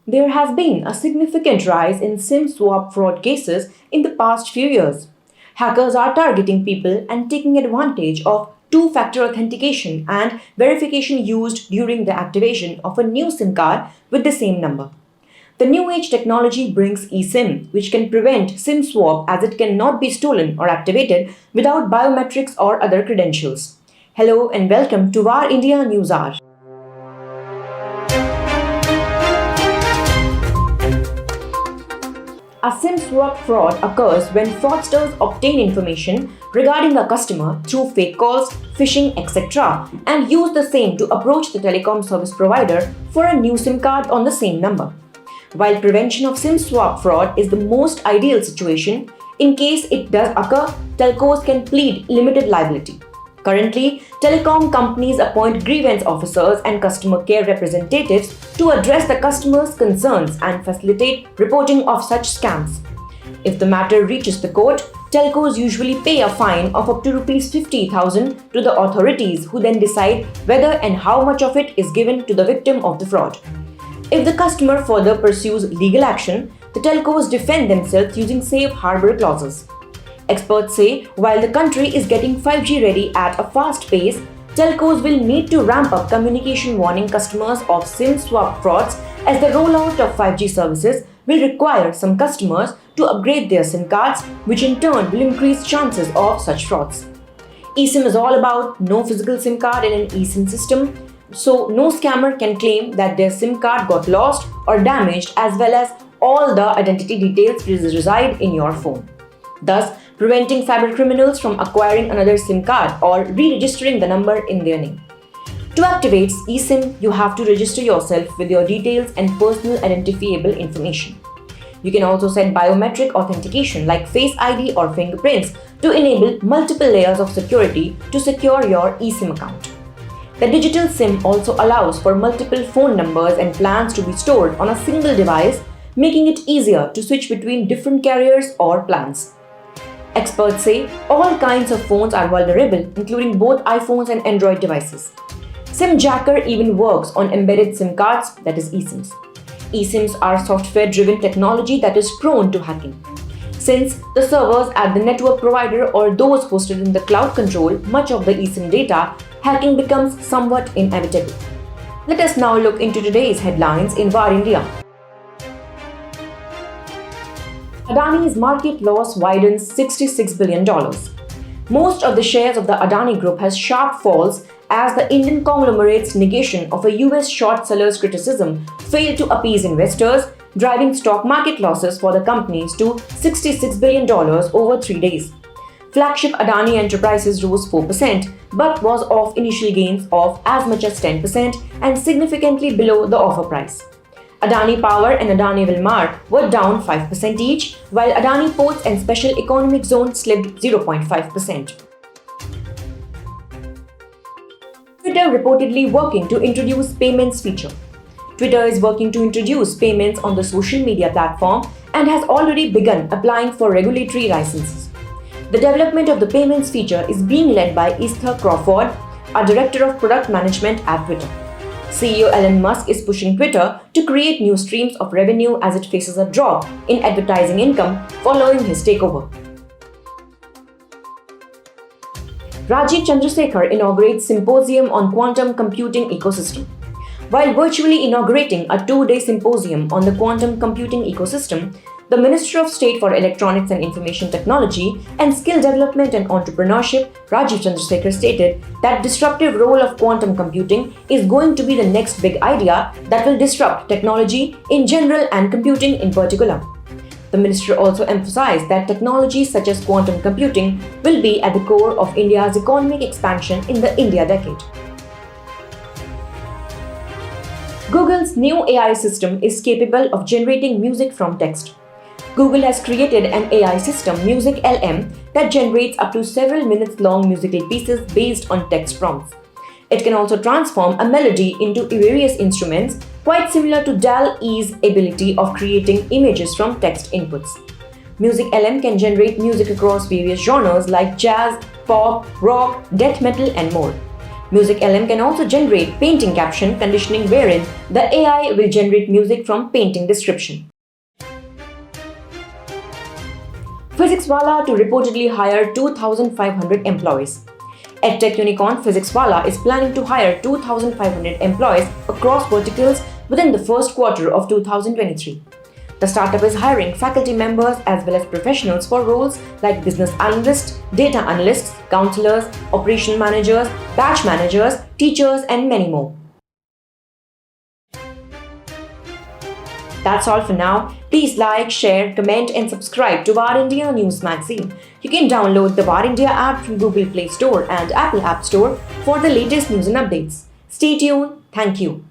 There has been a significant rise in SIM swap fraud cases in the past few years. Hackers are targeting people and taking advantage of two factor authentication and verification used during the activation of a new SIM card with the same number. The new age technology brings eSIM, which can prevent SIM swap as it cannot be stolen or activated without biometrics or other credentials. Hello and welcome to War India News Hour. A SIM swap fraud occurs when fraudsters obtain information regarding a customer through fake calls, phishing, etc., and use the same to approach the telecom service provider for a new SIM card on the same number. While prevention of SIM swap fraud is the most ideal situation, in case it does occur, telcos can plead limited liability. Currently, telecom companies appoint grievance officers and customer care representatives to address the customer's concerns and facilitate reporting of such scams. If the matter reaches the court, telcos usually pay a fine of up to Rs 50,000 to the authorities who then decide whether and how much of it is given to the victim of the fraud. If the customer further pursues legal action, the telcos defend themselves using safe harbor clauses. Experts say while the country is getting 5G ready at a fast pace, telcos will need to ramp up communication warning customers of SIM swap frauds as the rollout of 5G services will require some customers to upgrade their SIM cards, which in turn will increase chances of such frauds. eSIM is all about no physical SIM card in an eSIM system, so no scammer can claim that their SIM card got lost or damaged, as well as all the identity details reside in your phone, thus preventing cybercriminals from acquiring another SIM card or re-registering the number in their name. To activate eSIM, you have to register yourself with your details and personal identifiable information. You can also set biometric authentication like Face ID or fingerprints to enable multiple layers of security to secure your eSIM account. The digital SIM also allows for multiple phone numbers and plans to be stored on a single device, making it easier to switch between different carriers or plans. Experts say all kinds of phones are vulnerable, including both iPhones and Android devices. SIM Jacker even works on embedded SIM cards, that is eSIMs. eSIMs are software-driven technology that is prone to hacking. Since the servers at the network provider or those hosted in the cloud control much of the eSIM data, hacking becomes somewhat inevitable. Let us now look into today's headlines in War India. Adani's market loss widens $66 billion. Most of the shares of the Adani Group has sharp falls as the Indian conglomerate's negation of a US short seller's criticism failed to appease investors, driving stock market losses for the companies to $66 billion over 3 days. Flagship Adani Enterprises rose 4%, but was off initial gains of as much as 10% and significantly below the offer price. Adani Power and Adani Wilmar were down 5% each, while Adani Ports and Special Economic Zone slipped 0.5%. Twitter reportedly working to introduce payments feature. Twitter is working to introduce payments on the social media platform and has already begun applying for regulatory licenses. The development of the payments feature is being led by Esther Crawford, a director of product management at Twitter. CEO Elon Musk is pushing Twitter to create new streams of revenue as it faces a drop in advertising income following his takeover. Rajiv Chandrasekhar inaugurates symposium on quantum computing ecosystem. While virtually inaugurating a 2-day symposium on the quantum computing ecosystem, the Minister of State for Electronics and Information Technology and Skill Development and Entrepreneurship, Rajiv Chandrasekhar, stated that disruptive role of quantum computing is going to be the next big idea that will disrupt technology in general and computing in particular. The minister also emphasized that technologies such as quantum computing will be at the core of India's economic expansion in the India decade. Google's new AI system is capable of generating music from text. Google has created an AI system, Music LM, that generates up to several minutes long musical pieces based on text prompts. It can also transform a melody into various instruments, quite similar to DALL-E's ability of creating images from text inputs. Music LM can generate music across various genres like jazz, pop, rock, death metal, and more. Music LM can also generate painting caption conditioning wherein the AI will generate music from painting description. Physics Wallah to reportedly hire 2,500 employees. EdTech unicorn Physics Wallah is planning to hire 2,500 employees across verticals within the first quarter of 2023. The startup is hiring faculty members as well as professionals for roles like business analysts, data analysts, counselors, operation managers, batch managers, teachers, and many more. That's all for now. Please like, share, comment, and subscribe to War India News Magazine. You can download the War India app from Google Play Store and Apple App Store for the latest news and updates. Stay tuned. Thank you.